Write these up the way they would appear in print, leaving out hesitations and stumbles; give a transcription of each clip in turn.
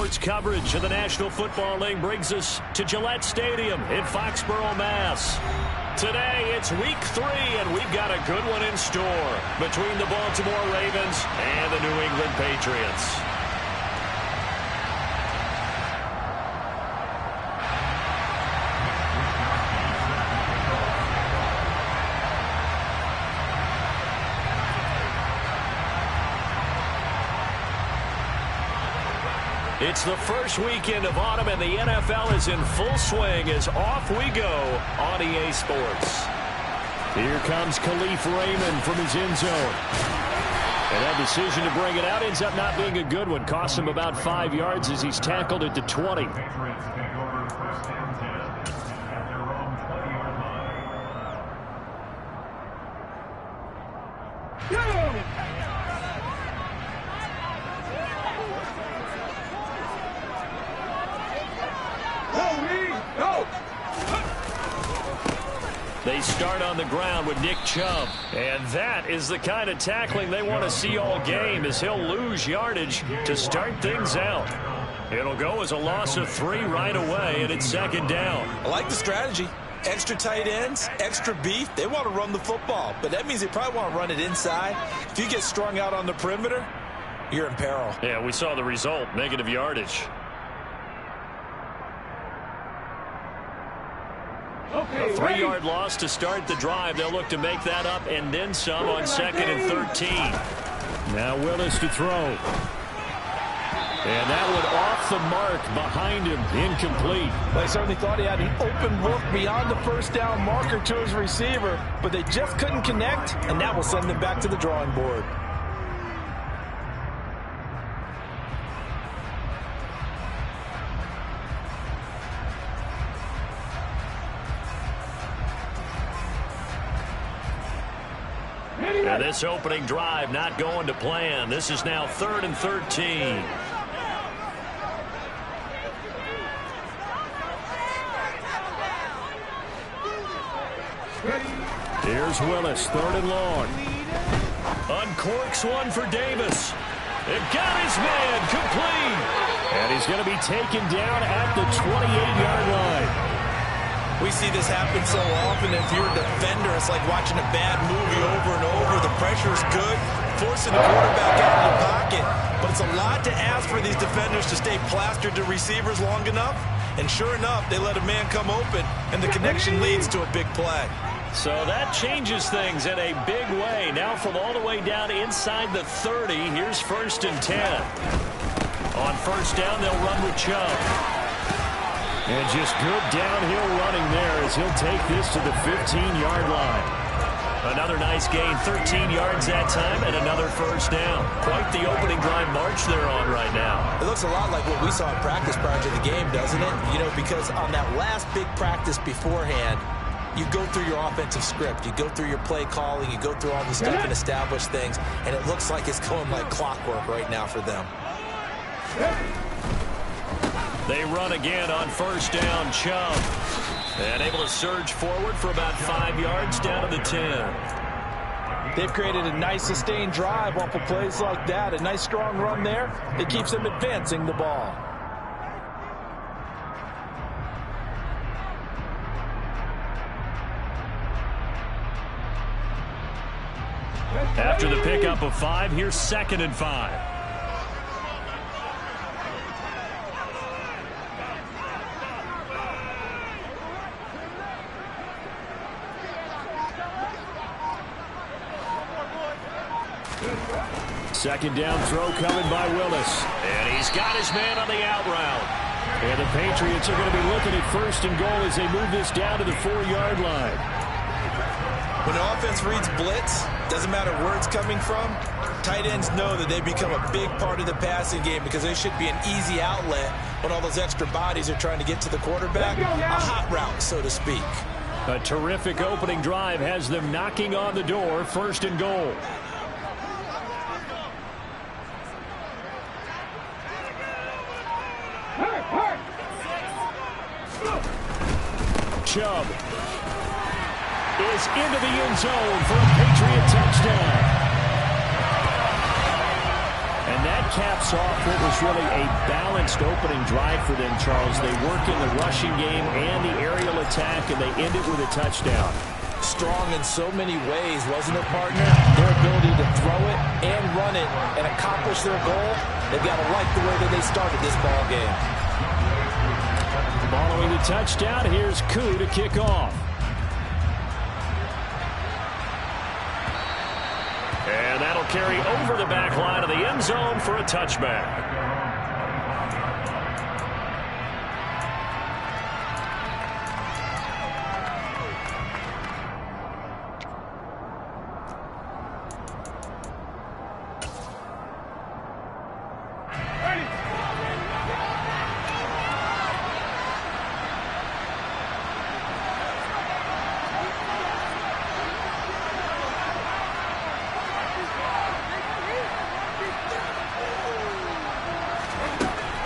sports coverage of the National Football League brings us to Gillette Stadium in Foxborough, Mass. Today, it's week 3, and we've got a good one in store between the Baltimore Ravens and the New England Patriots. It's the first weekend of autumn, and the NFL is in full swing as off we go on EA Sports. Here comes Khalif Raymond from his end zone. And that decision to bring it out ends up not being a good one. Costs him about 5 yards as he's tackled at the 20. They start on the ground with Nick Chubb. And that is the kind of tackling they want to see all game, as he'll lose yardage to start things out. It'll go as a loss of 3 right away, and it's second down. I like the strategy. Extra tight ends, extra beef. They want to run the football, but that means they probably want to run it inside. If you get strung out on the perimeter, you're in peril. Yeah, we saw the result, negative yardage. A 3-yard loss to start the drive. They'll look to make that up and then some on 2nd and 13. Now Willis to throw. And that one off the mark behind him, incomplete. Well, he certainly thought he had an open look beyond the first down marker to his receiver, but they just couldn't connect, and that will send them back to the drawing board. And this opening drive not going to plan. This is now 3rd and 13. Here's Willis, 3rd and long. Uncorks one for Davis. It got his man complete. And he's going to be taken down at the 28-yard line. We see this happen so often. If you're a defender, it's like watching a bad movie over and over. The pressure's good, forcing the quarterback out of the pocket. But it's a lot to ask for these defenders to stay plastered to receivers long enough. And sure enough, they let a man come open, and the connection leads to a big play. So that changes things in a big way. Now from all the way down inside the 30, here's 1st and 10. On 1st down, they'll run with Chubb. And just good downhill running there as he'll take this to the 15-yard line. Another nice gain, 13 yards that time, and another 1st down. Quite the opening drive march they're on right now. It looks a lot like what we saw in practice prior to the game, doesn't it? You know, because on that last big practice beforehand, you go through your offensive script. You go through your play calling. You go through all the stuff and establish things, and it looks like it's going like clockwork right now for them. They run again on 1st down, Chubb. And able to surge forward for about 5 yards down to the 10. They've created a nice sustained drive off of plays like that. A nice strong run there. It keeps them advancing the ball. After the pickup of 5, here's 2nd and 5. Second down throw coming by Willis. And he's got his man on the out route. And the Patriots are going to be looking at 1st and goal as they move this down to the 4-yard line. When the offense reads blitz, doesn't matter where it's coming from, tight ends know that they become a big part of the passing game because they should be an easy outlet when all those extra bodies are trying to get to the quarterback. A hot route, so to speak. A terrific opening drive has them knocking on the door, 1st and goal. Chubb is into the end zone for a Patriot touchdown. And that caps off what was really a balanced opening drive for them, Charles. They work in the rushing game and the aerial attack, and they end it with a touchdown. Strong in so many ways, wasn't it, partner? Their ability to throw it and run it and accomplish their goal, they've got to like the way that they started this ball game. Following the touchdown, here's Koo to kick off. And that'll carry over the back line of the end zone for a touchback.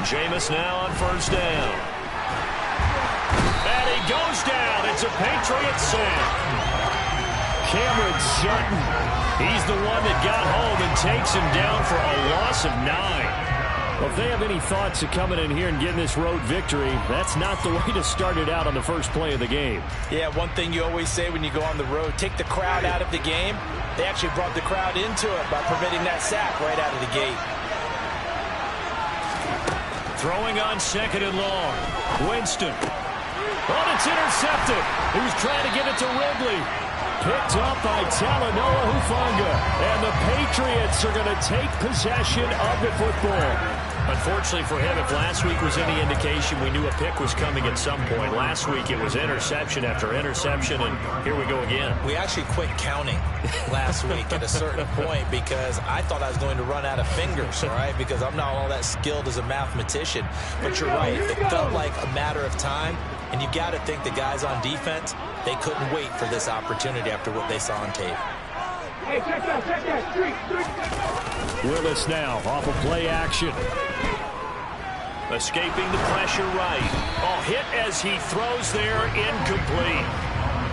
Jameis now on first down. And he goes down. It's a Patriots sack. Cameron Sutton. He's the one that got home and takes him down for a loss of 9. Well, if they have any thoughts of coming in here and getting this road victory, that's not the way to start it out on the first play of the game. Yeah, one thing you always say when you go on the road, take the crowd out of the game. They actually brought the crowd into it by permitting that sack right out of the gate. Throwing on second and long. Winston. Oh, it's intercepted. He was trying to get it to Ridley. Picked up by Talanoa Hufanga. And the Patriots are going to take possession of the football. Unfortunately for him, if last week was any indication, we knew a pick was coming at some point. Last week it was interception after interception, and here we go again. We actually quit counting last week at a certain point because I thought I was going to run out of fingers, all right, because I'm not all that skilled as a mathematician. But you're right. It felt like a matter of time, and you got to think the guys on defense, they couldn't wait for this opportunity after what they saw on tape. Hey, check that. Street. Willis now off of play action. Escaping the pressure right. Oh, hit as he throws there, incomplete.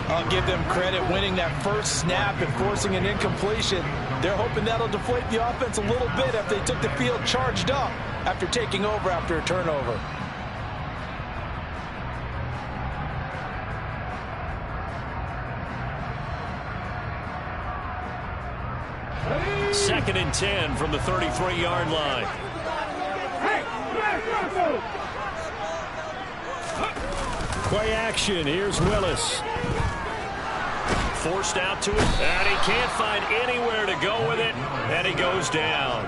I'll give them credit winning that first snap and forcing an incompletion. They're hoping that'll deflate the offense a little bit if they took the field charged up after taking over after a turnover. Second and 10 from the 33-yard line. Play action. Here's Willis. Forced out to it, and he can't find anywhere to go with it, and he goes down.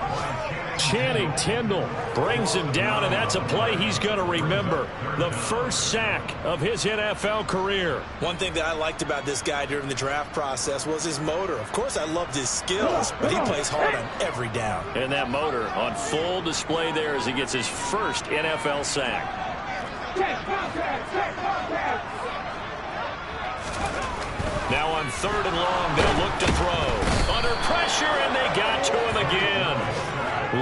Channing Tindall brings him down, and that's a play he's going to remember. The first sack of his NFL career. One thing that I liked about this guy during the draft process was his motor. Of course, I loved his skills, but he plays hard on every down. And that motor on full display there as he gets his first NFL sack. Now on third and long, they'll look to throw. Under pressure, and they got to him again.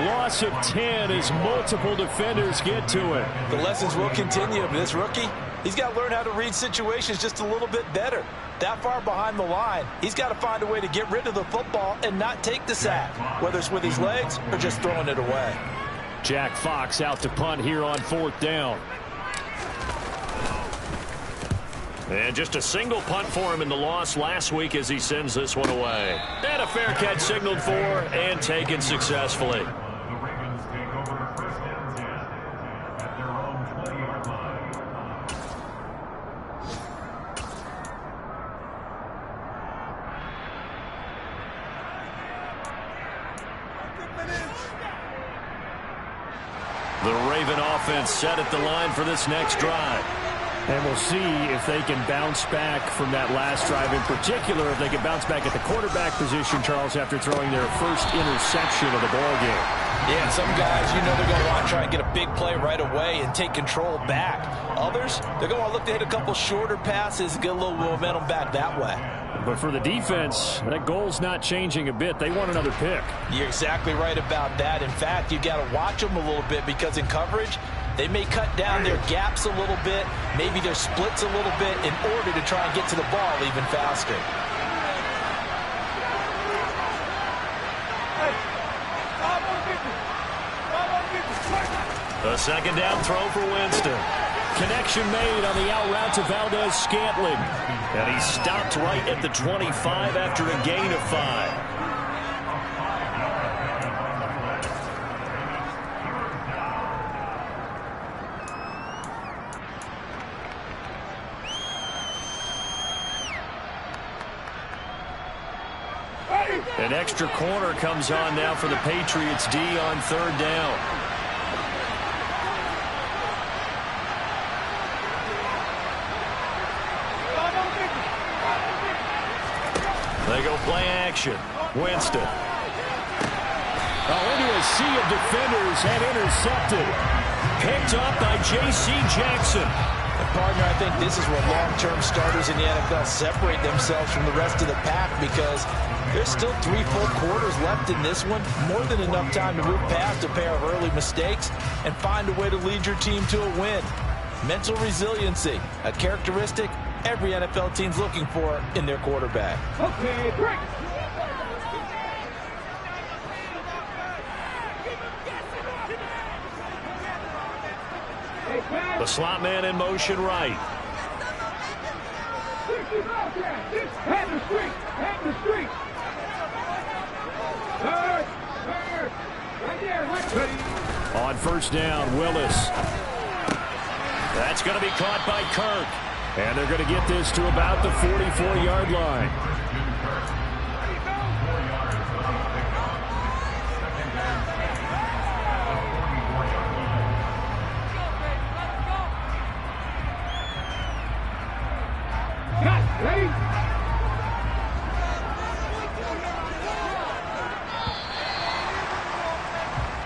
Loss of 10 as multiple defenders get to it. The lessons will continue, but this rookie, he's got to learn how to read situations just a little bit better. That far behind the line, he's got to find a way to get rid of the football and not take the sack, whether it's with his legs or just throwing it away. Jack Fox out to punt here on fourth down. And just a single punt for him in the loss last week as he sends this one away. And a fair catch signaled for and taken successfully. The Raven offense set at the line for this next drive. And we'll see if they can bounce back from that last drive. In particular, if they can bounce back at the quarterback position, Charles, after throwing their first interception of the ball game. Yeah, some guys, you know they're going to want to try and get a big play right away and take control back. Others, they're going to want to look to hit a couple shorter passes and get a little momentum back that way. But for the defense, that goal's not changing a bit. They want another pick. You're exactly right about that. In fact, you got to watch them a little bit because in coverage, they may cut down their gaps a little bit, maybe their splits a little bit in order to try and get to the ball even faster. A second down throw for Winston. Connection made on the out route to Valdez-Scantling. And he stopped right at the 25 after a gain of 5. An extra corner comes on now for the Patriots D on third down. They go play action. Winston. Into a sea of defenders and intercepted. Picked up by J.C. Jackson. And partner, I think this is where long-term starters in the NFL separate themselves from the rest of the pack, because there's still 3 full quarters left in this one. More than enough time to move past a pair of early mistakes and find a way to lead your team to a win. Mental resiliency, a characteristic every NFL team's looking for in their quarterback. Okay, break. The slot man in motion right. Head the street. Head the street. Third. Right there. Right. On first down, Willis. That's going to be caught by Kirk. And they're going to get this to about the 44-yard line. Ready?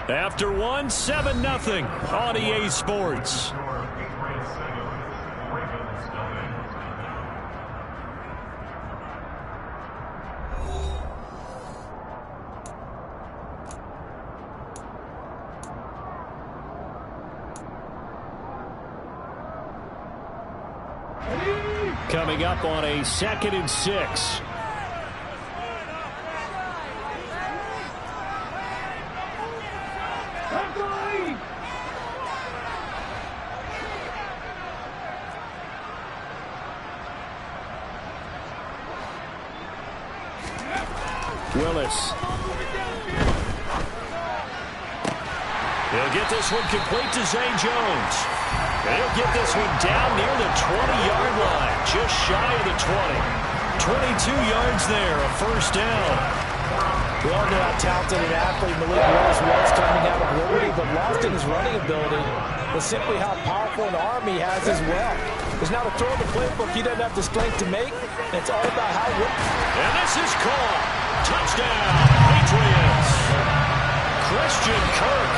After one, 7-0 on EA Sports. Coming up on a 2nd and 6. Willis. He'll get this one complete to Zay Jones. And he'll get this one down near the 20-yard line, just shy of the 20. 22 yards there, a first down. We all know how talented an athlete Malik Willis was coming out of Liberty, but lost in his running ability was simply how powerful an arm he has as well. There's not a throw in the playbook he doesn't have the strength to make, and it's all about how... And this is caught. Touchdown, Patriots. Christian Kirk,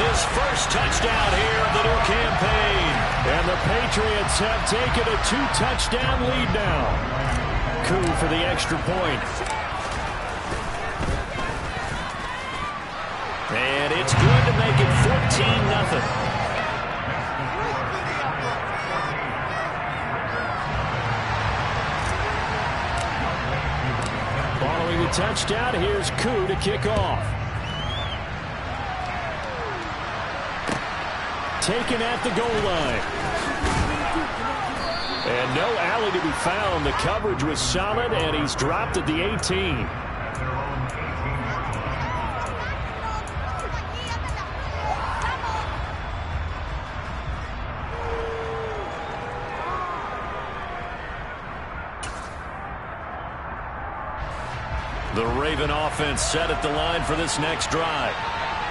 his first touchdown here of the new campaign. And the Patriots have taken a 2-touchdown lead now. Coup for the extra point. And it's good to make it 14-0. Following the touchdown, here's Coup to kick off. Taken at the goal line. And no alley to be found. The coverage was solid, and he's dropped at the 18. The Raven offense set at the line for this next drive.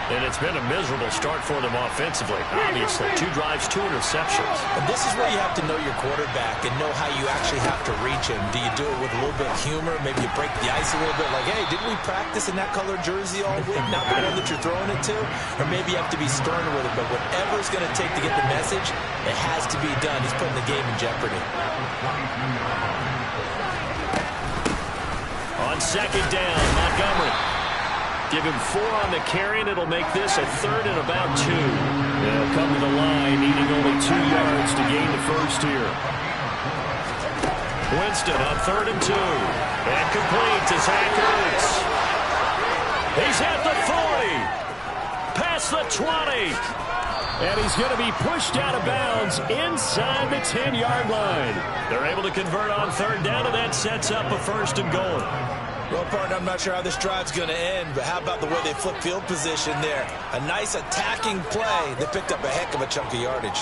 And it's been a miserable start for them offensively. Obviously, 2 drives, 2 interceptions. And this is where you have to know your quarterback and know how you actually have to reach him. Do you do it with a little bit of humor? Maybe you break the ice a little bit, like, hey, didn't we practice in that colored jersey all week? Not the one that you're throwing it to? Or maybe you have to be stern with it. But whatever it's going to take to get the message, it has to be done. He's putting the game in jeopardy. On second down, Montgomery. Give him 4 on the carry, and it'll make this a 3rd and about 2. They'll come to the line, needing only 2 yards to gain the first here. Winston on 3rd and 2. And complete to Zach Ertz. He's at the 40. Past the 20. And he's going to be pushed out of bounds inside the 10-yard line. They're able to convert on third down, and that sets up a first and goal. Well, partner, I'm not sure how this drive's going to end, but how about the way they flip field position there? A nice attacking play. They picked up a heck of a chunk of yardage.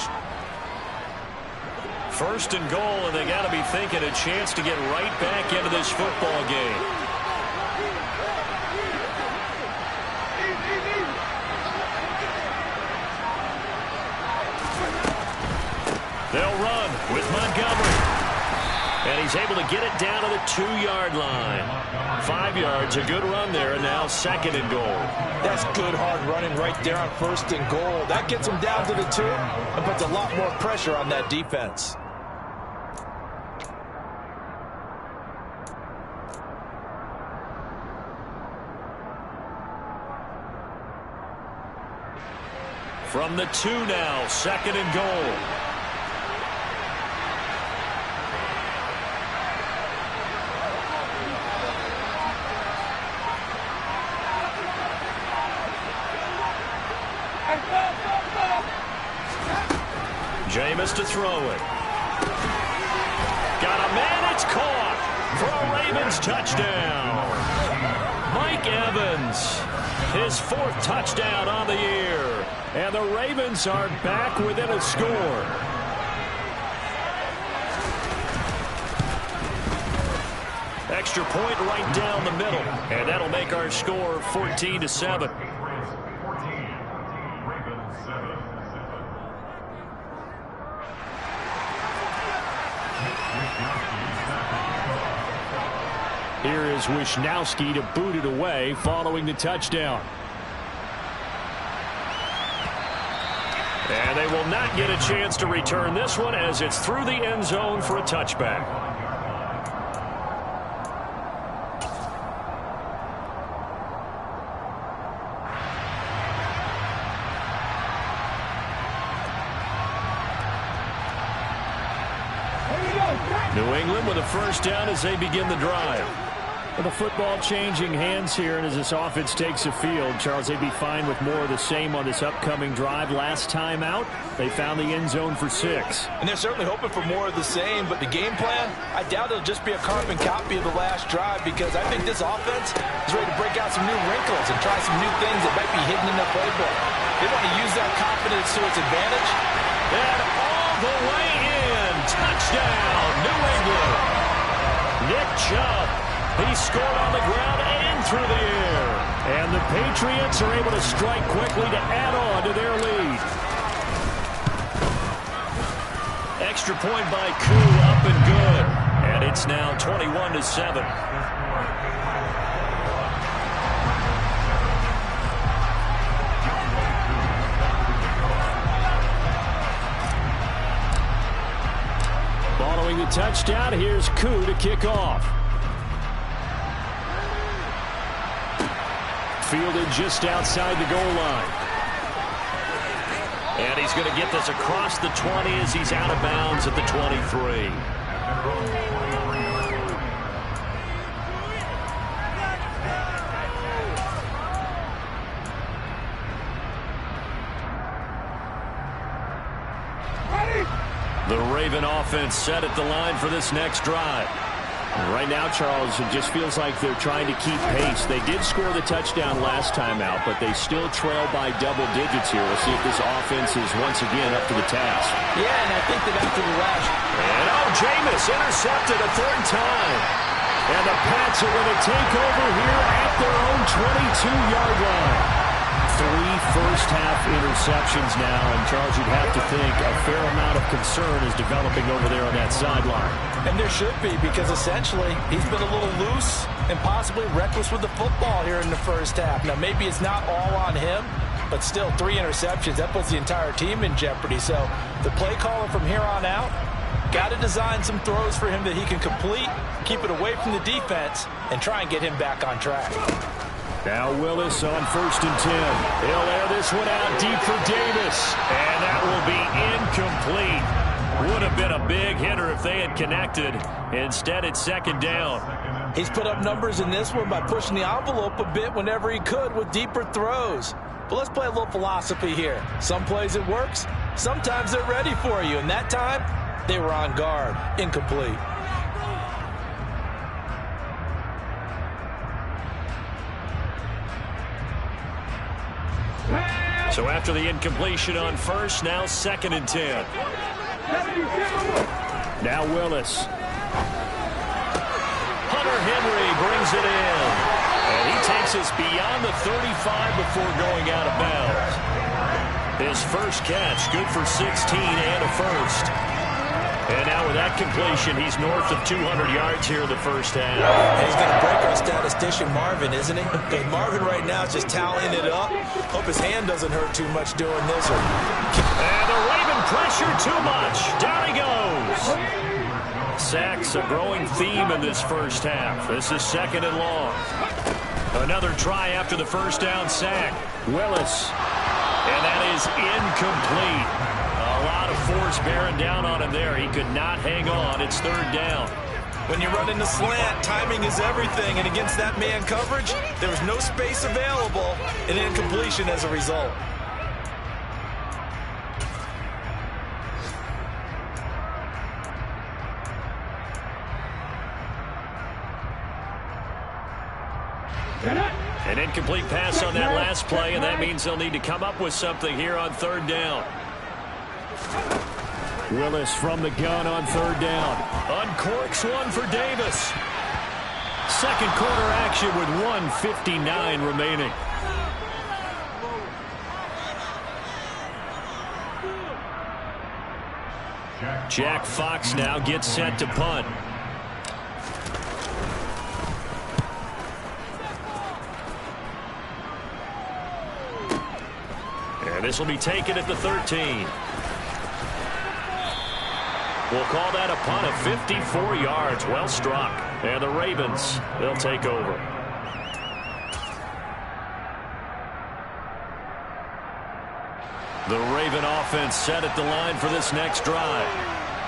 First and goal, and they got to be thinking a chance to get right back into this football game. They'll run with Montgomery. And he's able to get it down to the 2-yard line. 5 yards, a good run there, and now second and goal. That's good hard running right there on first and goal. That gets him down to the 2 and puts a lot more pressure on that defense. From the 2 now, second and goal. Jameis to throw it. Got a man, it's caught for a Ravens touchdown. Mike Evans, his 4th touchdown on the year. And the Ravens are back within a score. Extra point right down the middle. And that'll make our score 14-7. Here is Wisnowski to boot it away following the touchdown. And they will not get a chance to return this one as it's through the end zone for a touchback. New England with a first down as they begin the drive. With the football changing hands here, and as this offense takes the field, Charles, they'd be fine with more of the same on this upcoming drive. Last time out, they found the end zone for 6. And they're certainly hoping for more of the same, but the game plan, I doubt it'll just be a carbon copy of the last drive, because I think this offense is ready to break out some new wrinkles and try some new things that might be hidden in their playbook. They want to use that confidence to its advantage. And all the way in. Touchdown, New England. Nick Chubb. He scored on the ground and through the air. And the Patriots are able to strike quickly to add on to their lead. Extra point by Koo, up and good. And it's now 21-7. Following the touchdown, here's Koo to kick off. Fielded just outside the goal line. And he's going to get this across the 20 as he's out of bounds at the 23. The Raven offense set at the line for this next drive. Right now, Charles, it just feels like they're trying to keep pace. They did score the touchdown last time out, but they still trail by double digits here. We'll see if this offense is once again up to the task. Yeah, and I think that after the last... And Jameis intercepted a 3rd time. And the Pats are going to take over here at their own 22-yard line. 3 first-half interceptions now, and Charles, you'd have to think a fair amount of concern is developing over there on that sideline. And there should be, because essentially he's been a little loose and possibly reckless with the football here in the first half. Now, maybe it's not all on him, but still 3 interceptions. That puts the entire team in jeopardy. So the play caller from here on out got to design some throws for him that he can complete, keep it away from the defense, and try and get him back on track. Now Willis on 1st and 10. He'll air this one out deep for Davis. And that will be incomplete. Would have been a big hitter if they had connected. Instead, it's 2nd down. He's put up numbers in this one by pushing the envelope a bit whenever he could with deeper throws. But let's play a little philosophy here. Some plays it works. Sometimes they're ready for you. And that time, they were on guard. Incomplete. So after the incompletion on first, now 2nd and 10. Now Willis. Hunter Henry brings it in. And he takes us beyond the 35 before going out of bounds. His first catch, good for 16 and a first. And now with that completion, he's north of 200 yards here in the first half. And he's going to break our statistician Marvin, isn't he? Because Marvin right now is just tallying it up. Hope his hand doesn't hurt too much doing this. And the Raven pressure too much. Down he goes. Sacks a growing theme in this first half. This is 2nd and long. Another try after the first down sack. Willis. And that is incomplete. A lot of force bearing down on him there. He could not hang on. It's 3rd down. When you run into slant, timing is everything. And against that man coverage, there was no space available. And incompletion as a result. An incomplete pass on that last play, and that means they'll need to come up with something here on 3rd down. Willis from the gun on 3rd down. Uncorks one for Davis. Second quarter action with 1:59 remaining. Jack Fox now gets set to punt. And this will be taken at the 13. We'll call that a punt of 54 yards. Well struck. And the Ravens, they'll take over. The Raven offense set at the line for this next drive.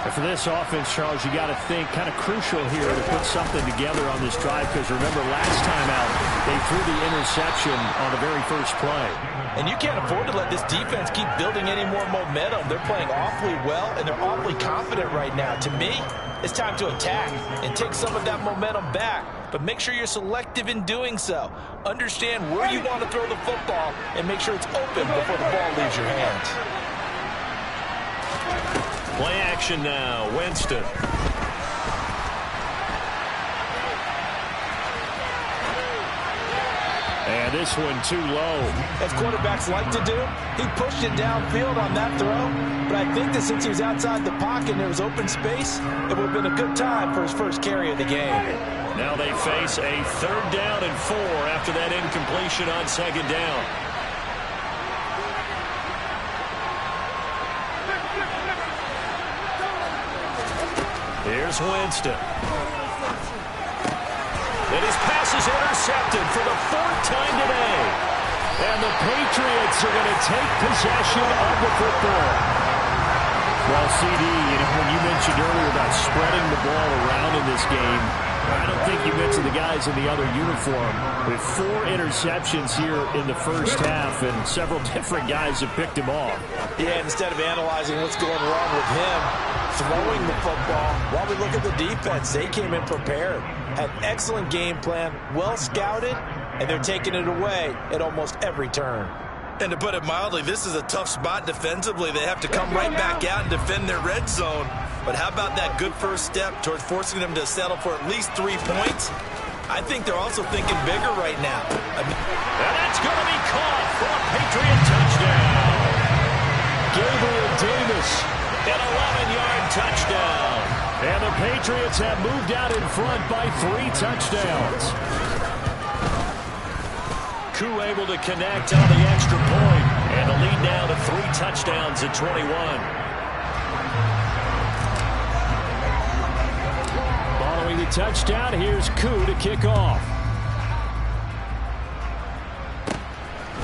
And for this offense, Charles, you got to think kind of crucial here to put something together on this drive, because remember last time out they threw the interception on the very first play. And you can't afford to let this defense keep building any more momentum. They're playing awfully well, and they're awfully confident right now. To me, it's time to attack and take some of that momentum back. But make sure you're selective in doing so. Understand where you want to throw the football and make sure it's open before the ball leaves your hands. Play action now. Winston. And this one too low. As quarterbacks like to do, he pushed it downfield on that throw. But I think that since he was outside the pocket and there was open space, it would have been a good time for his first carry of the game. Now they face a 3rd down and 4 after that incompletion on 2nd down. Here's Winston. And his pass is intercepted for the 4th time today. And the Patriots are going to take possession of the football. Well, CD, when you mentioned earlier about spreading the ball around in this game, I don't think you mentioned the guys in the other uniform. With 4 interceptions here in the first half, and several different guys have picked him off. Yeah, instead of analyzing what's going wrong with him, throwing the football, while we look at the defense, they came in prepared. Had excellent game plan, well scouted, and they're taking it away at almost every turn. And to put it mildly, this is a tough spot defensively. They have to come right back out and defend their red zone. But how about that good first step towards forcing them to settle for at least 3 points? I think they're also thinking bigger right now. And that's going to be caught for a Patriot touchdown. Gabriel Davis. An 11-yard touchdown. And the Patriots have moved out in front by 3 touchdowns. Koo able to connect on the extra point. And the lead now to 3 touchdowns at 21. Following the touchdown, here's Koo to kick off.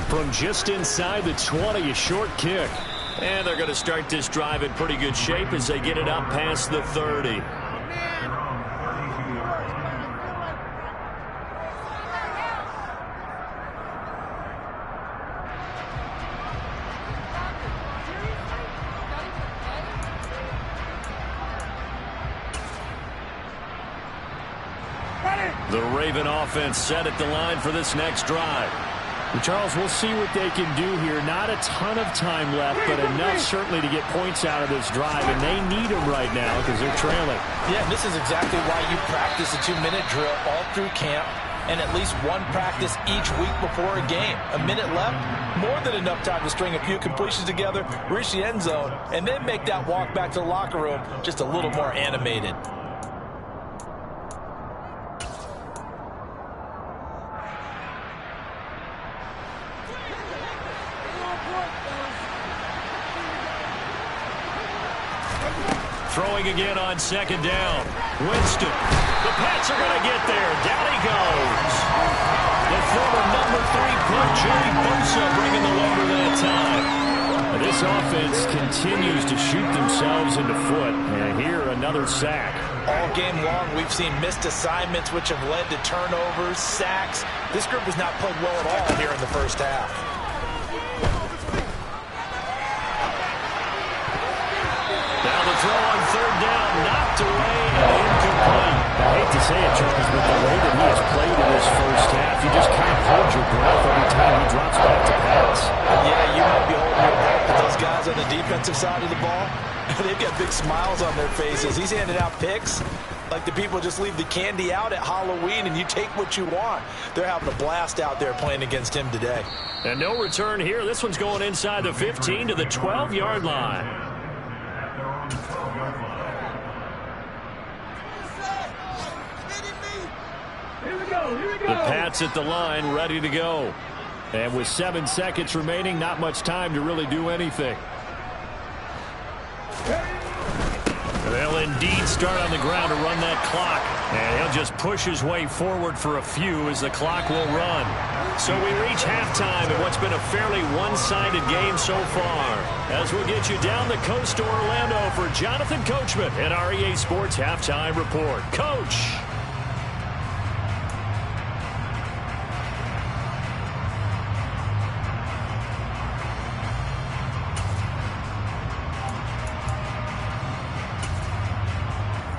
From just inside the 20, a short kick. And they're going to start this drive in pretty good shape as they get it up past the 30. The Raven offense set at the line for this next drive. Well, Charles, we'll see what they can do here. Not a ton of time left, but enough certainly to get points out of this drive, and they need them right now because they're trailing. Yeah, this is exactly why you practice a 2-minute drill all through camp and at least one practice each week before a game. A minute left, more than enough time to string a few completions together, reach the end zone, and then make that walk back to the locker room just a little more animated. Throwing again on second down. Winston. The Pats are going to get there. Down he goes. The former number 3 pick, Joey Bosa, bringing the lumber that time. This offense continues to shoot themselves in the foot. And here, another sack. All game long, we've seen missed assignments, which have led to turnovers, sacks. This group has not played well at all here in the first half. Now the throw on third down, knocked away and incomplete. I hate to say it, Charles, but the way that he has played in this first half, you just can't hold your breath every time he drops back to pass. Yeah, you might be holding your breath, but those guys on the defensive side of the ball, they've got big smiles on their faces. He's handing out picks like the people just leave the candy out at Halloween and you take what you want. They're having a blast out there playing against him today. And no return here. This one's going inside the 15 to the 12-yard line. The Pats at the line, ready to go. And with 7 seconds remaining, not much time to really do anything. They'll indeed start on the ground to run that clock. And he'll just push his way forward for a few as the clock will run. So we reach halftime in what's been a fairly one-sided game so far. As we'll get you down the coast to Orlando for Jonathan Coachman at our EA Sports Halftime Report. Coach!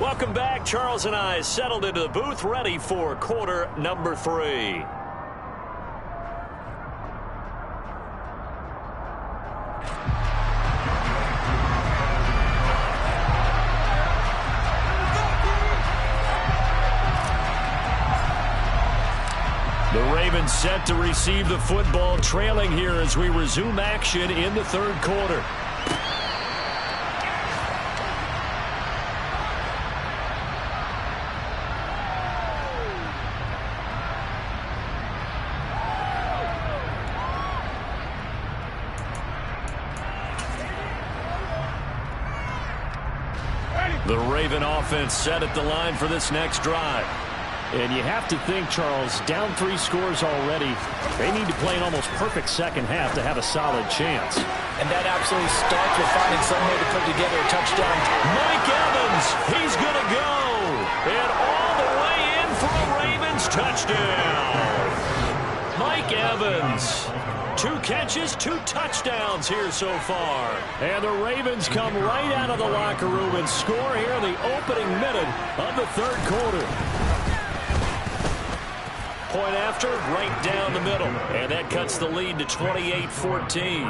Welcome back. Charles and I settled into the booth, ready for quarter number 3. The Ravens set to receive the football, trailing here as we resume action in the third quarter. The Raven offense set at the line for this next drive. And you have to think, Charles, down 3 scores already. They need to play an almost perfect second half to have a solid chance. And that absolutely starts with finding some way to put together a touchdown. Mike Evans, he's going to go. And all the way in for a Ravens touchdown. Mike Evans. 2 catches, 2 touchdowns here so far. And the Ravens come right out of the locker room and score here in the opening minute of the third quarter. Point after, right down the middle. And that cuts the lead to 28-14.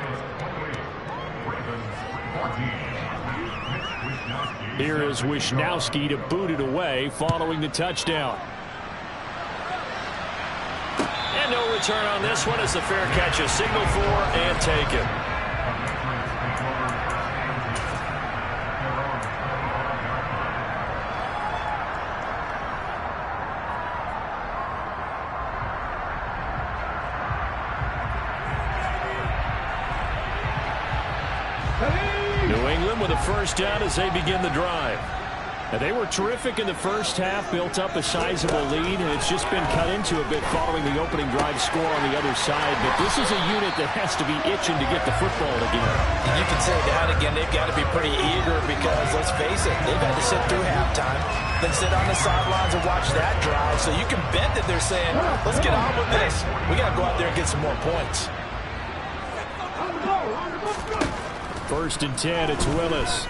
Here is Wisnowski to boot it away following the touchdown. And no return on this one as the fair catch is signaled for and taken. New England with a first down as they begin the drive. And they were terrific in the first half, built up a sizable lead, and it's just been cut into a bit following the opening drive score on the other side. But this is a unit that has to be itching to get the football again. And you can say that again. They've got to be pretty eager because, let's face it, they've had to sit through halftime, then sit on the sidelines and watch that drive. So you can bet that they're saying, let's get on with this. We got to go out there and get some more points. First and 10, it's Willis.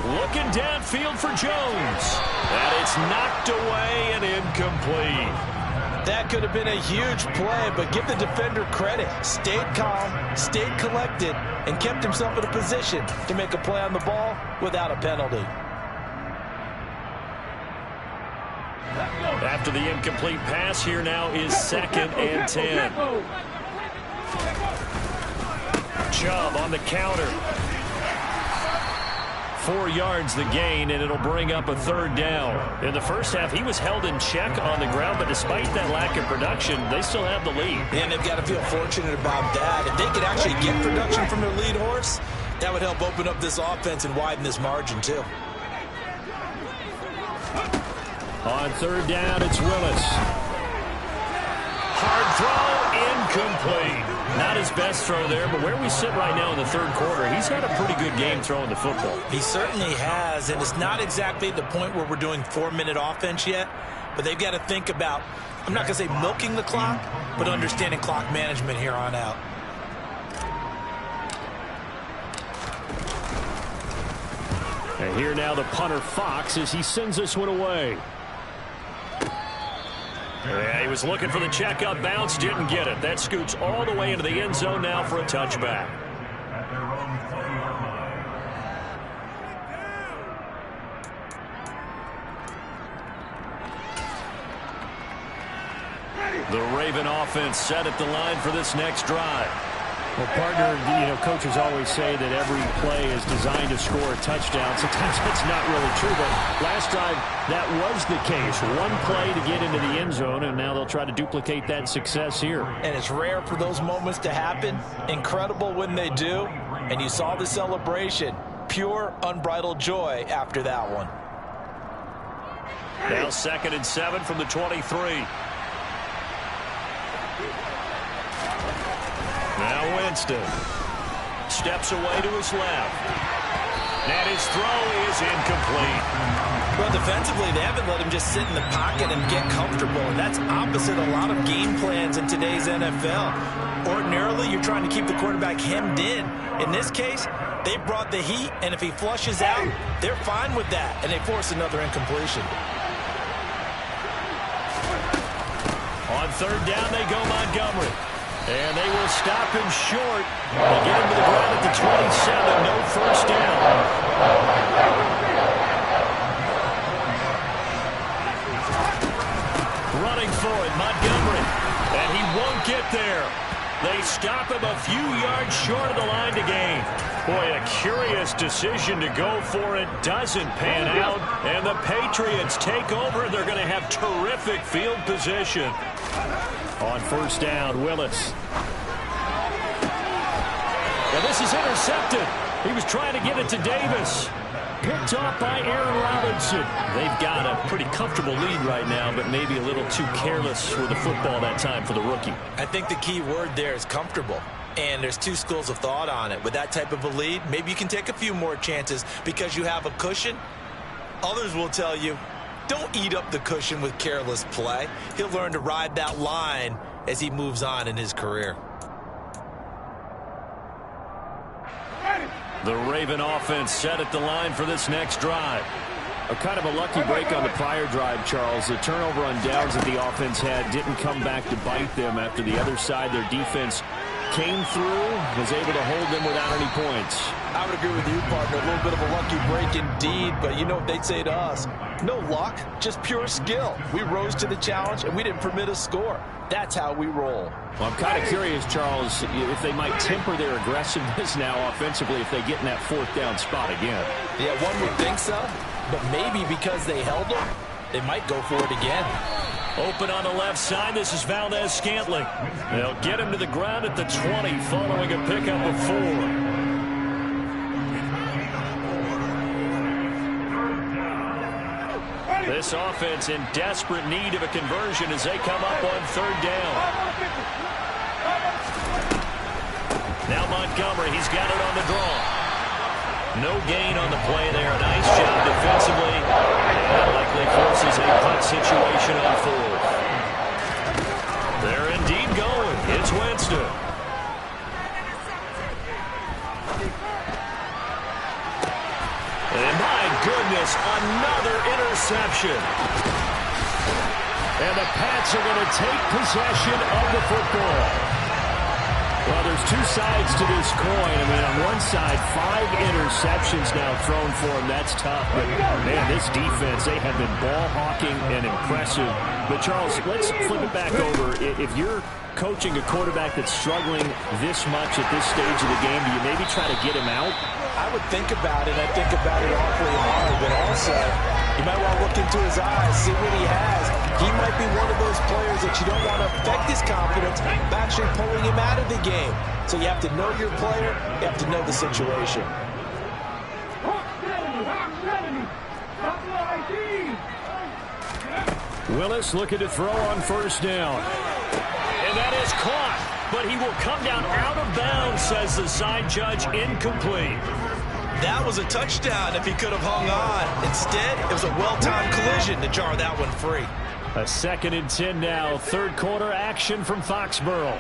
Looking downfield for Jones. And it's knocked away and incomplete. That could have been a huge play, but give the defender credit. Stayed calm, stayed collected, and kept himself in a position to make a play on the ball without a penalty. After the incomplete pass, here now is 2nd and 10. Chubb on the counter. 4 yards the gain, and it'll bring up a 3rd down. In the first half, he was held in check on the ground, but despite that lack of production, they still have the lead. And they've got to feel fortunate about that. If they could actually get production from their lead horse, that would help open up this offense and widen this margin, too. On 3rd down, it's Willis. Hard throw, incomplete. Not his best throw there, but where we sit right now in the 3rd quarter, he's had a pretty good game throwing the football. He certainly has, and it's not exactly the point where we're doing 4-minute offense yet, but they've got to think about, I'm not going to say milking the clock, but understanding clock management here on out. And here now the punter Fox as he sends this one away. Yeah, he was looking for the checkup bounce, didn't get it. That scoots all the way into the end zone now for a touchback. The Raven offense set at the line for this next drive. Well, partner, coaches always say that every play is designed to score a touchdown. Sometimes that's not really true, but last drive, that was the case. One play to get into the end zone, and now they'll try to duplicate that success here. And it's rare for those moments to happen. Incredible when they do. And you saw the celebration. Pure, unbridled joy after that one. Now 2nd and 7 from the 23. Now Winston steps away to his left. And his throw is incomplete. Well, defensively, they haven't let him just sit in the pocket and get comfortable. And that's opposite a lot of game plans in today's NFL. Ordinarily, you're trying to keep the quarterback hemmed in. In this case, they brought the heat, and if he flushes out, they're fine with that. And they force another incompletion. On 3rd down, they go Montgomery. And they will stop him short. They get him to the ground at the 27. No first down. Running for it, Montgomery. And he won't get there. They stop him a few yards short of the line to gain. Boy, a curious decision to go for it. Doesn't pan out. And the Patriots take over. They're going to have terrific field position. On 1st down, Willis. And this is intercepted. He was trying to get it to Davis. Picked off by Aaron Robinson. They've got a pretty comfortable lead right now, but maybe a little too careless with the football that time for the rookie. I think the key word there is comfortable. And there's 2 schools of thought on it. With that type of a lead, maybe you can take a few more chances because you have a cushion. Others will tell you, don't eat up the cushion with careless play. He'll learn to ride that line as he moves on in his career. The Raven offense set at the line for this next drive. A kind of a lucky break on the prior drive, Charles. The turnover on downs that the offense had didn't come back to bite them after the other side. Their defense came through, was able to hold them without any points. I would agree with you, partner. A little bit of a lucky break indeed, but you know what they'd say to us? No luck, just pure skill. We rose to the challenge, and we didn't permit a score. That's how we roll. Well, I'm kind of curious, Charles, if they might temper their aggressiveness now offensively if they get in that 4th down spot again. Yeah, one would think so, but maybe because they held them, they might go for it again. Open on the left side. This is Valdez-Scantling. They'll get him to the ground at the 20 following a pickup of 4. This offense in desperate need of a conversion as they come up on 3rd down. Now Montgomery, he's got it on the draw. No gain on the play there. Nice job defensively. And that likely forces a punt situation on 4th. They're indeed going. It's Winston. And interception. And the Pats are going to take possession of the football. Well, there's two sides to this coin. I mean, on one side, 5 interceptions now thrown for him. That's tough. But, man, this defense, they have been ball-hawking and impressive. But, Charles, let's flip it back over. If you're coaching a quarterback that's struggling this much at this stage of the game, do you maybe try to get him out? I would think about it. I think about it awfully hard. But also, you might want to look into his eyes, see what he has. He might be one of those players that you don't want to affect his confidence by actually pulling him out of the game. So you have to know your player. You have to know the situation. Willis looking to throw on first down. And that is caught. But he will come down out of bounds, says the side judge. Incomplete. That was a touchdown if he could have hung on. Instead, it was a well-timed collision to jar that one free. A 2nd and 10 now. Third quarter action from Foxborough.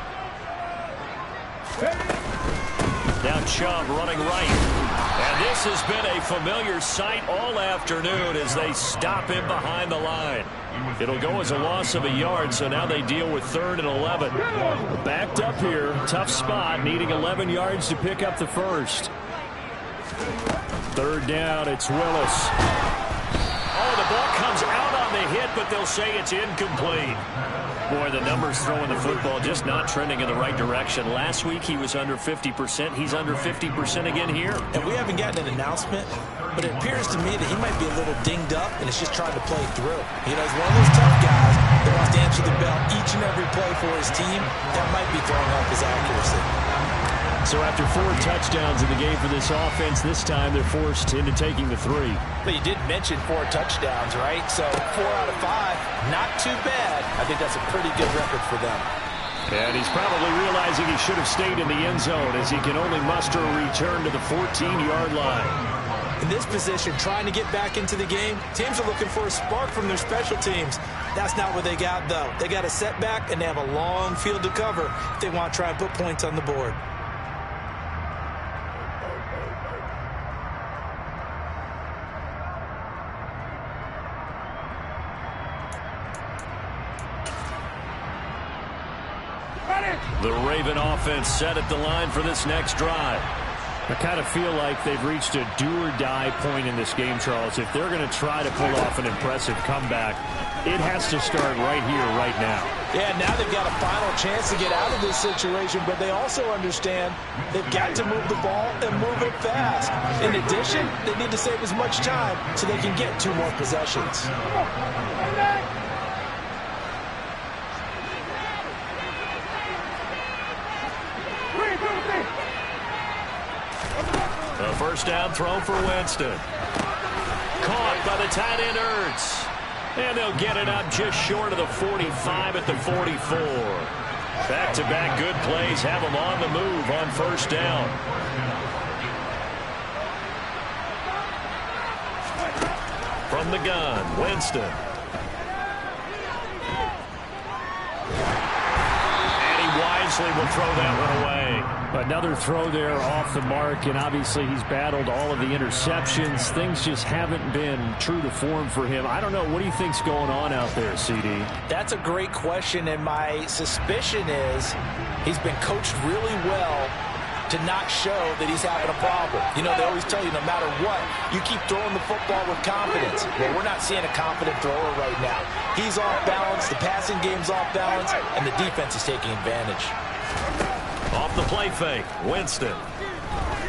Now Chubb running right. And this has been a familiar sight all afternoon as they stop him behind the line. It'll go as a loss of a yard, so now they deal with 3rd and 11. Backed up here. Tough spot, needing 11 yards to pick up the first. 3rd down, it's Willis. Oh, the ball comes out on the hit, but they'll say it's incomplete. Boy, the numbers throwing the football just not trending in the right direction. Last week he was under 50%. He's under 50% again here. And we haven't gotten an announcement, but it appears to me that he might be a little dinged up and is just trying to play through. You know, he's one of those tough guys that wants to answer the bell each and every play for his team. That might be throwing off his accuracy. So after 4 touchdowns in the game for this offense, this time they're forced into taking the 3. But you did mention 4 touchdowns, right? So 4 out of 5, not too bad. I think that's a pretty good record for them. And he's probably realizing he should have stayed in the end zone as he can only muster a return to the 14-yard line. In this position, trying to get back into the game, teams are looking for a spark from their special teams. That's not what they got, though. They got a setback, and they have a long field to cover if they want to try and put points on the board. The Raven offense set at the line for this next drive. I kind of feel like they've reached a do-or-die point in this game, Charles. If they're going to try to pull off an impressive comeback, it has to start right here, right now. Yeah, now they've got a final chance to get out of this situation, but they also understand they've got to move the ball and move it fast. In addition, they need to save as much time so they can get 2 more possessions. A first down throw for Winston. Caught by the tight end Ertz. And they'll get it up just short of the 45 at the 44. Back-to-back good plays have them on the move on first down. From the gun, Winston. And he wisely will throw that one away. Another throw there off the mark, and obviously he's battled all of the interceptions. Things just haven't been true to form for him. I don't know. What do you think's going on out there, CD? That's a great question, and my suspicion is he's been coached really well to not show that he's having a problem. You know, they always tell you no matter what, you keep throwing the football with confidence. Well, we're not seeing a confident thrower right now. He's off balance, the passing game's off balance, and the defense is taking advantage. Off the play fake, Winston.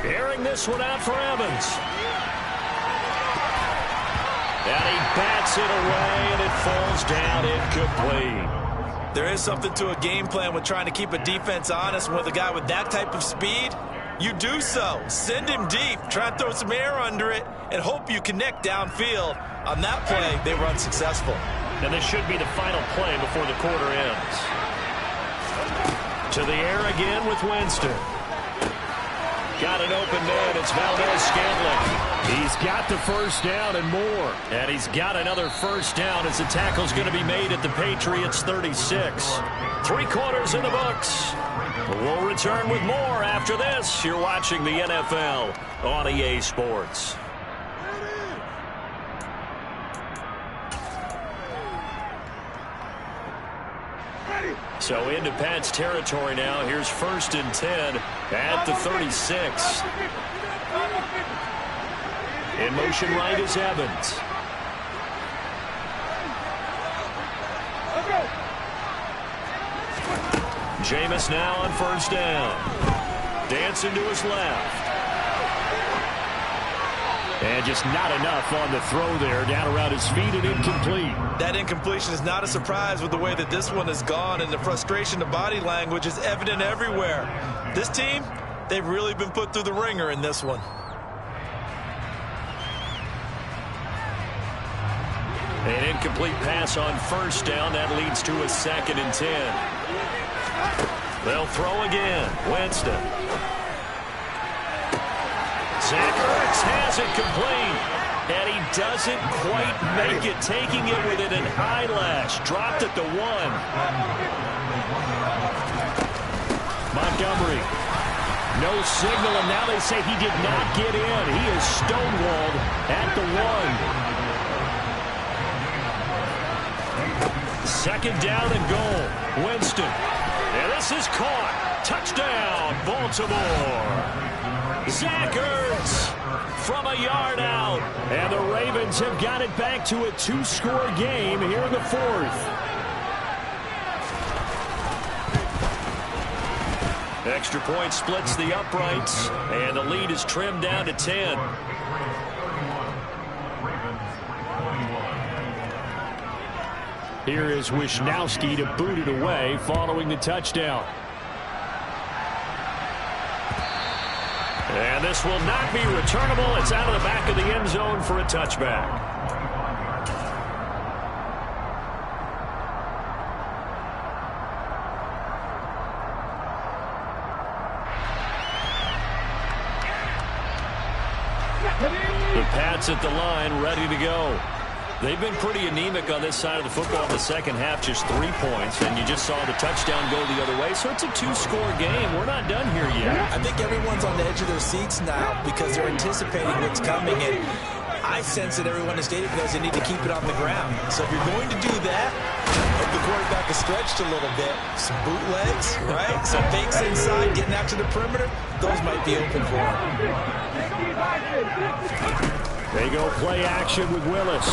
Airing this one out for Evans. And he bats it away, and it falls down incomplete. There is something to a game plan with trying to keep a defense honest with a guy with that type of speed. You do so. Send him deep. Try and throw some air under it and hope you connect downfield. On that play, they were unsuccessful. And this should be the final play before the quarter ends. To the air again with Winston. Got an open man. It's Valdez-Scantling. He's got the first down and more. And he's got another first down as the tackle's going to be made at the Patriots 36. 3 quarters in the books. We'll return with more after this. You're watching the NFL on EA Sports. So into Pat's territory now. Here's 1st and 10 at the 36. In motion right is Evans. Jameis now on 1st down. Dancing to his left. And just not enough on the throw there. Down around his feet and incomplete. That incompletion is not a surprise with the way that this one has gone, and the frustration of body language is evident everywhere. This team, they've really been put through the ringer in this one. An incomplete pass on 1st down. That leads to a 2nd and 10. They'll throw again. Winston. Zach Ertz has it complete. And he doesn't quite make it. Taking it within an eyelash. Dropped at the 1. Montgomery. No signal, and now they say he did not get in. He is stonewalled at the 1. 2nd down and goal. Winston. And this is caught. Touchdown, Baltimore. Zach Ertz from a yard out. And the Ravens have got it back to a 2-score game here in the 4th. Extra point splits the uprights. And the lead is trimmed down to 10. Here is Wisnowski to boot it away following the touchdown. And this will not be returnable. It's out of the back of the end zone for a touchback. The Pats at the line, ready to go. They've been pretty anemic on this side of the football in the second half, just 3 points, and you just saw the touchdown go the other way, so it's a 2-score game. We're not done here yet. I think everyone's on the edge of their seats now because they're anticipating what's coming, and I sense that everyone in the stadium knows they need to keep it on the ground. So if you're going to do that, if the quarterback is stretched a little bit, some bootlegs, right? Some fakes inside, getting out to the perimeter, those might be open for him. They go play action with Willis.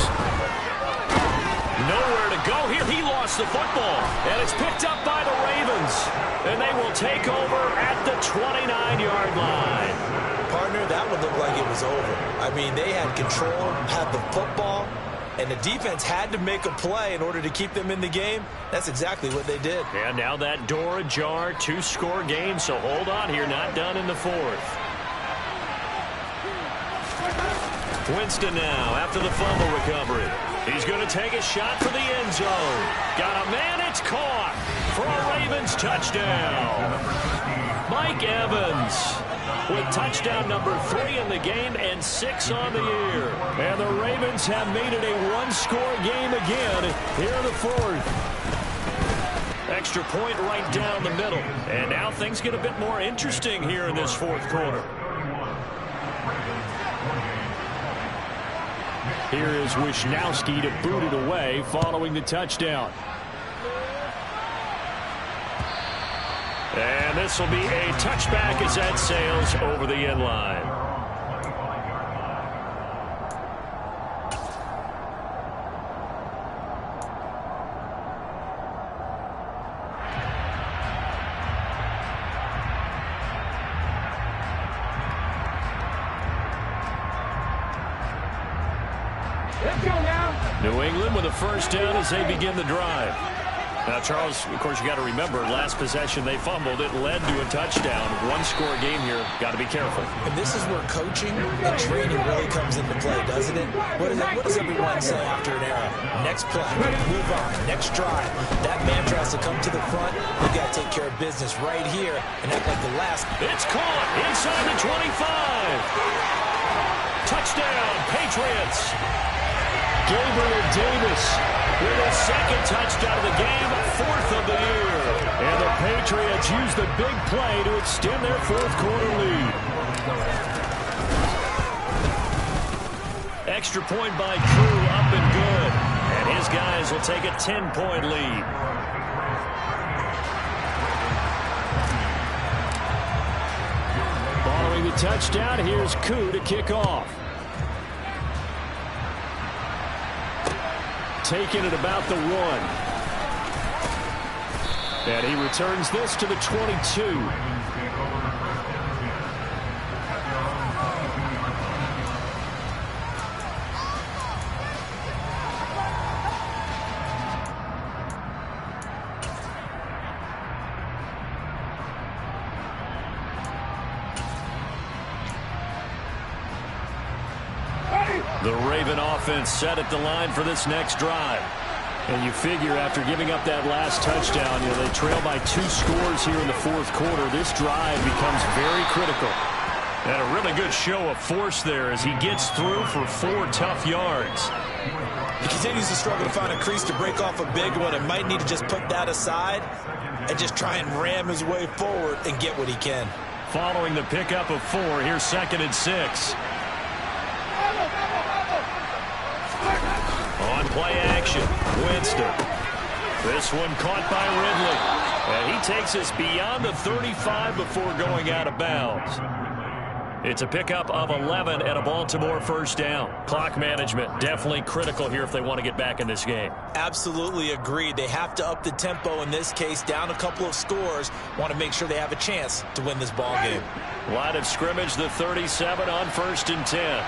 Nowhere to go here. He lost the football, and it's picked up by the Ravens. And they will take over at the 29-yard line. Partner, that would look like it was over. I mean, they had control, had the football, and the defense had to make a play in order to keep them in the game. That's exactly what they did. And now that door ajar, 2-score game, so hold on here, not done in the 4th. Winston now after the fumble recovery. He's going to take a shot for the end zone. Got a man, it's caught for a Ravens touchdown. Mike Evans with touchdown number 3 in the game and 6 on the year. And the Ravens have made it a 1-score game again here in the 4th. Extra point right down the middle. And now things get a bit more interesting here in this 4th quarter. Here is Wisnowski to boot it away following the touchdown. And this will be a touchback as that sails over the end line. New England with a 1st down as they begin the drive. Now, Charles, of course, you got to remember, last possession they fumbled. It led to a touchdown. 1-score game here. Got to be careful. And this is where coaching and training really comes into play, doesn't it? What does everyone say after an error? Next play, move on, next drive. That man tries to come to the front. We've got to take care of business right here and act like the last. It's caught inside the 25. Touchdown, Patriots. Gabriel Davis with his 2nd touchdown of the game, 4th of the year. And the Patriots use the big play to extend their 4th quarter lead. Extra point by Crew, up and good. And his guys will take a 10-point lead. touchdown. Here's Koo to kick off. Taking it about the 1. And he returns this to the 22. The Raven offense set at the line for this next drive. And you figure after giving up that last touchdown, they trail by 2 scores here in the 4th quarter. This drive becomes very critical. And a really good show of force there as he gets through for 4 tough yards. He continues to struggle to find a crease to break off a big one and might need to just put that aside and just try and ram his way forward and get what he can. Following the pickup of 4, here's 2nd and 6. On play action, Winston. This one caught by Ridley. And he takes us beyond the 35 before going out of bounds. It's a pickup of 11 and a Baltimore first down. Clock management definitely critical here if they want to get back in this game. Absolutely agreed. They have to up the tempo in this case, down a couple of scores. Want to make sure they have a chance to win this ball game. Line of scrimmage, the 37 on 1st and 10.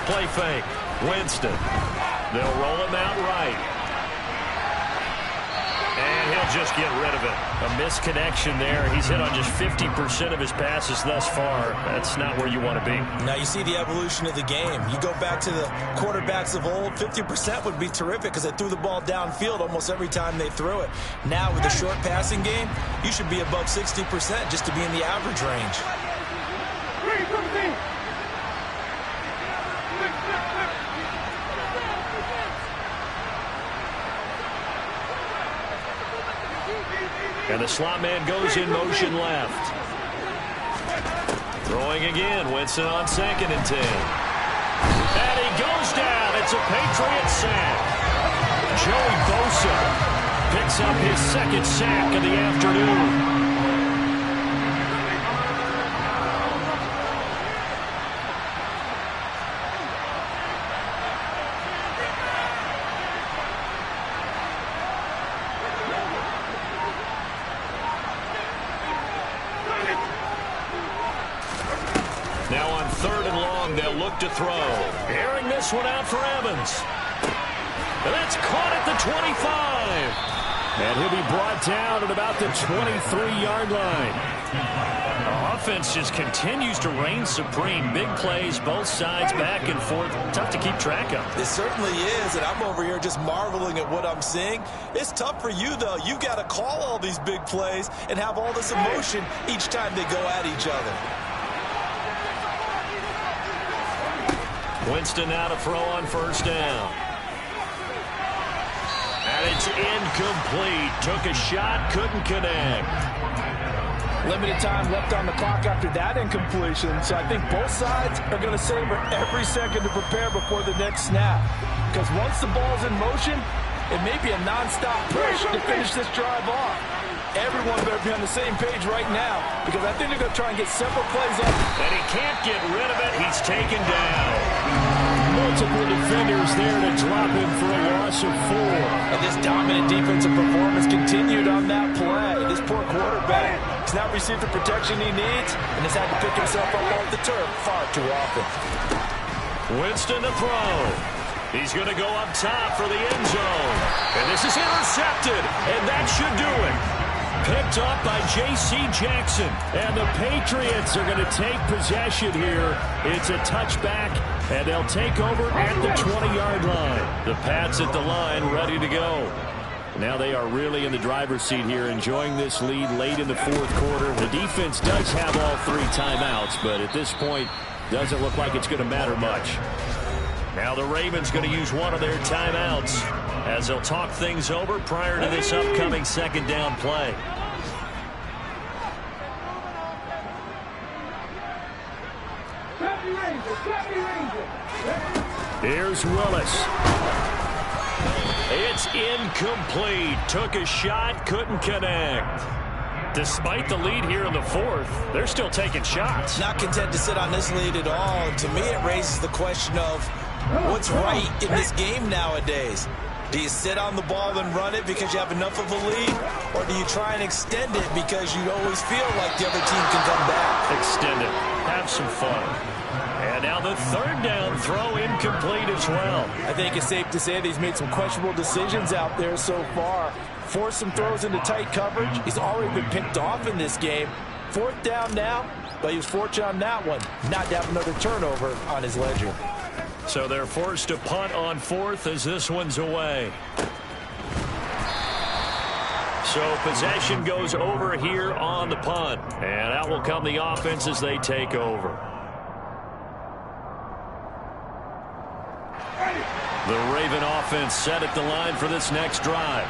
Play fake. Winston. They'll roll him out right. And he'll just get rid of it. A misconnection there. He's hit on just 50% of his passes thus far. That's not where you want to be. Now you see the evolution of the game. You go back to the quarterbacks of old, 50% would be terrific because they threw the ball downfield almost every time they threw it. Now with the short passing game, you should be above 60% just to be in the average range. And the slot man goes in motion left. Throwing again. Winston on 2nd and 10. And he goes down. It's a Patriots sack. Joey Bosa picks up his 2nd sack of the afternoon. Now on 3rd and long, they'll look to throw. Airing this one out for Evans. And that's caught at the 25. And he'll be brought down at about the 23-yard line. The offense just continues to reign supreme. Big plays, both sides, back and forth. Tough to keep track of. It certainly is, and I'm over here just marveling at what I'm seeing. It's tough for you, though. You've got to call all these big plays and have all this emotion each time they go at each other. Winston now to throw on 1st down. And it's incomplete. Took a shot, couldn't connect. Limited time left on the clock after that incompletion, so I think both sides are going to savor every second to prepare before the next snap. Because once the ball's in motion, it may be a non-stop push to finish this drive off. Everyone better be on the same page right now, because I think they're going to try and get several plays up. And he can't get rid of it. He's taken down. Multiple defenders there to drop him for a loss of 4. And this dominant defensive performance continued on that play. This poor quarterback has not received the protection he needs and has had to pick himself up off the turf far too often. Winston to throw. He's going to go up top for the end zone. And this is intercepted, and that should do it. Picked up by J.C. Jackson. And the Patriots are going to take possession here. It's a touchback, and they'll take over at the 20-yard line. The Pats at the line, ready to go. Now they are really in the driver's seat here, enjoying this lead late in the 4th quarter. The defense does have all 3 timeouts, but at this point, doesn't look like it's going to matter much. Now the Ravens going to use one of their timeouts as they'll talk things over prior to this upcoming 2nd down play. Here's Willis. It's incomplete. Took a shot, couldn't connect. Despite the lead here in the fourth, they're still taking shots. Not content to sit on this lead at all. To me, it raises the question of what's right in this game nowadays. Do you sit on the ball and run it because you have enough of a lead? Or do you try and extend it because you always feel like the other team can come back? Extend it. Have some fun. And now the third down throw incomplete as well. I think it's safe to say that he's made some questionable decisions out there so far. Forced some throws into tight coverage. He's already been picked off in this game. Fourth down now, but he was fortunate on that one. Not to have another turnover on his ledger. So they're forced to punt on fourth as this one's away. So possession goes over here on the punt. And out will come the offense as they take over. The Raven offense set at the line for this next drive.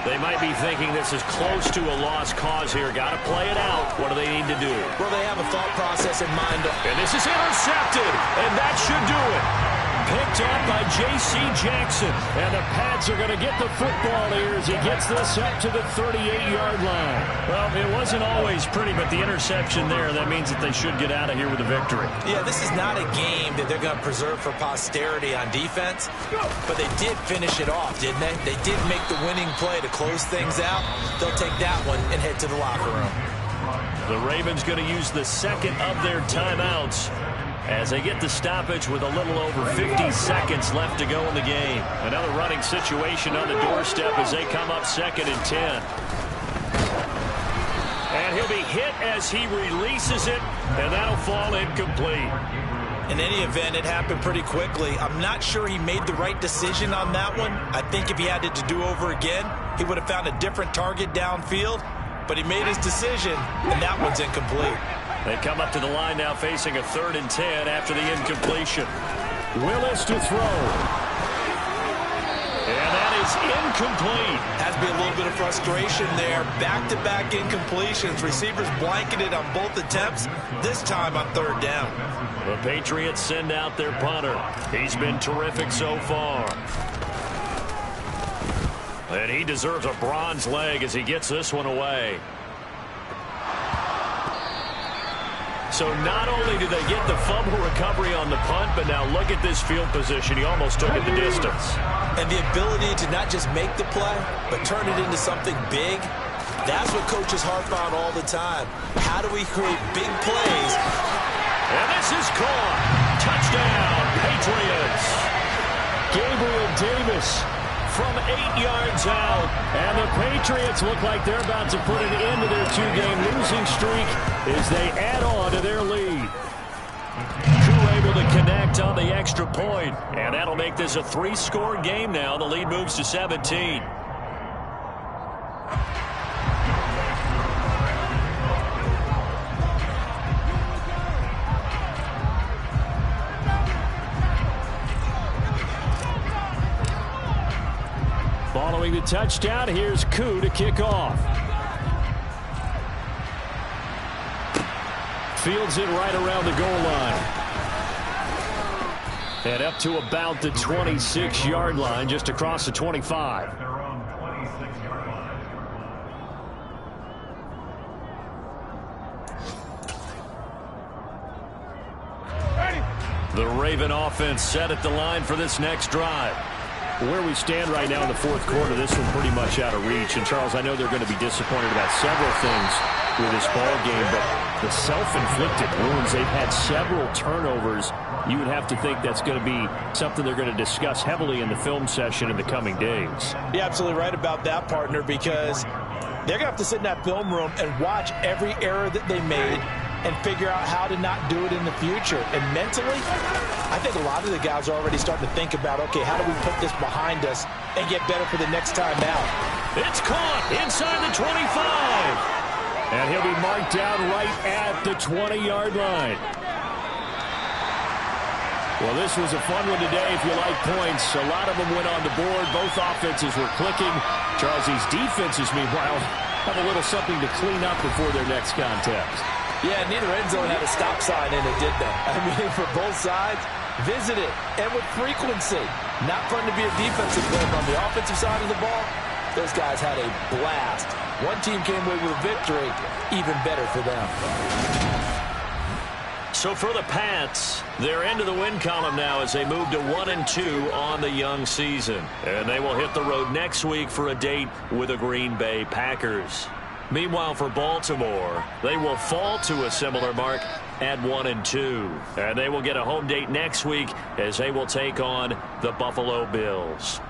They might be thinking this is close to a lost cause here. Got to play it out. What do they need to do? Well, they have a thought process in mind. And this is intercepted, and that should do it. Picked up by J.C. Jackson. And the Pats are going to get the football here as he gets this up to the 38-yard line. Well, it wasn't always pretty, but the interception there, that means that they should get out of here with a victory. Yeah, this is not a game that they're going to preserve for posterity on defense, but they did finish it off, didn't they? They did make the winning play to close things out. They'll take that one and head to the locker room. The Ravens going to use the second of their timeouts as they get the stoppage with a little over 50 seconds left to go in the game. Another running situation on the doorstep as they come up 2nd and 10. And he'll be hit as he releases it, and that'll fall incomplete. In any event, it happened pretty quickly. I'm not sure he made the right decision on that one. I think if he had it to do over again, he would have found a different target downfield, but he made his decision, and that one's incomplete. They come up to the line now facing a 3rd and 10 after the incompletion. Willis to throw. And that is incomplete. Has to be a little bit of frustration there. Back-to-back incompletions. Receivers blanketed on both attempts, this time on 3rd down. The Patriots send out their punter. He's been terrific so far. And he deserves a bronze leg as he gets this one away. So not only do they get the fumble recovery on the punt, but now look at this field position. He almost took it the distance. And the ability to not just make the play, but turn it into something big, that's what coaches harp on all the time. How do we create big plays? And this is caught. Touchdown, Patriots. Gabriel Davis from 8 yards out. And the Patriots look like they're about to put an end to their 2-game losing streak as they add on to their lead. Crew able to connect on the extra point, and that'll make this a 3-score game now. The lead moves to 17. Following the touchdown, here's Koo to kick off. Fields it right around the goal line. And up to about the 26-yard line, just across the 25. The Raven offense set at the line for this next drive. Where we stand right now in the fourth quarter, this one pretty much out of reach. And, Charles, I know they're going to be disappointed about several things with this ball game, but the self-inflicted wounds, they've had several turnovers. You would have to think that's going to be something they're going to discuss heavily in the film session in the coming days. You're absolutely right about that, partner, because they're going to have to sit in that film room and watch every error that they made and figure out how to not do it in the future. And mentally, I think a lot of the guys are already starting to think about, okay, how do we put this behind us and get better for the next time out? It's caught inside the 25. And he'll be marked down right at the 20-yard line. Well, this was a fun one today if you like points. A lot of them went on the board. Both offenses were clicking. Charles, these defenses, meanwhile, have a little something to clean up before their next contest. Yeah, neither end zone had a stop sign in it, did they? I mean, for both sides, visit it, and with frequency. Not fun to be a defensive player, but on the offensive side of the ball, those guys had a blast. One team came away with a victory, even better for them. So for the Pats, they're into the win column now as they move to 1-2 on the young season. And they will hit the road next week for a date with the Green Bay Packers. Meanwhile, for Baltimore, they will fall to a similar mark at 1-2. And they will get a home date next week as they will take on the Buffalo Bills.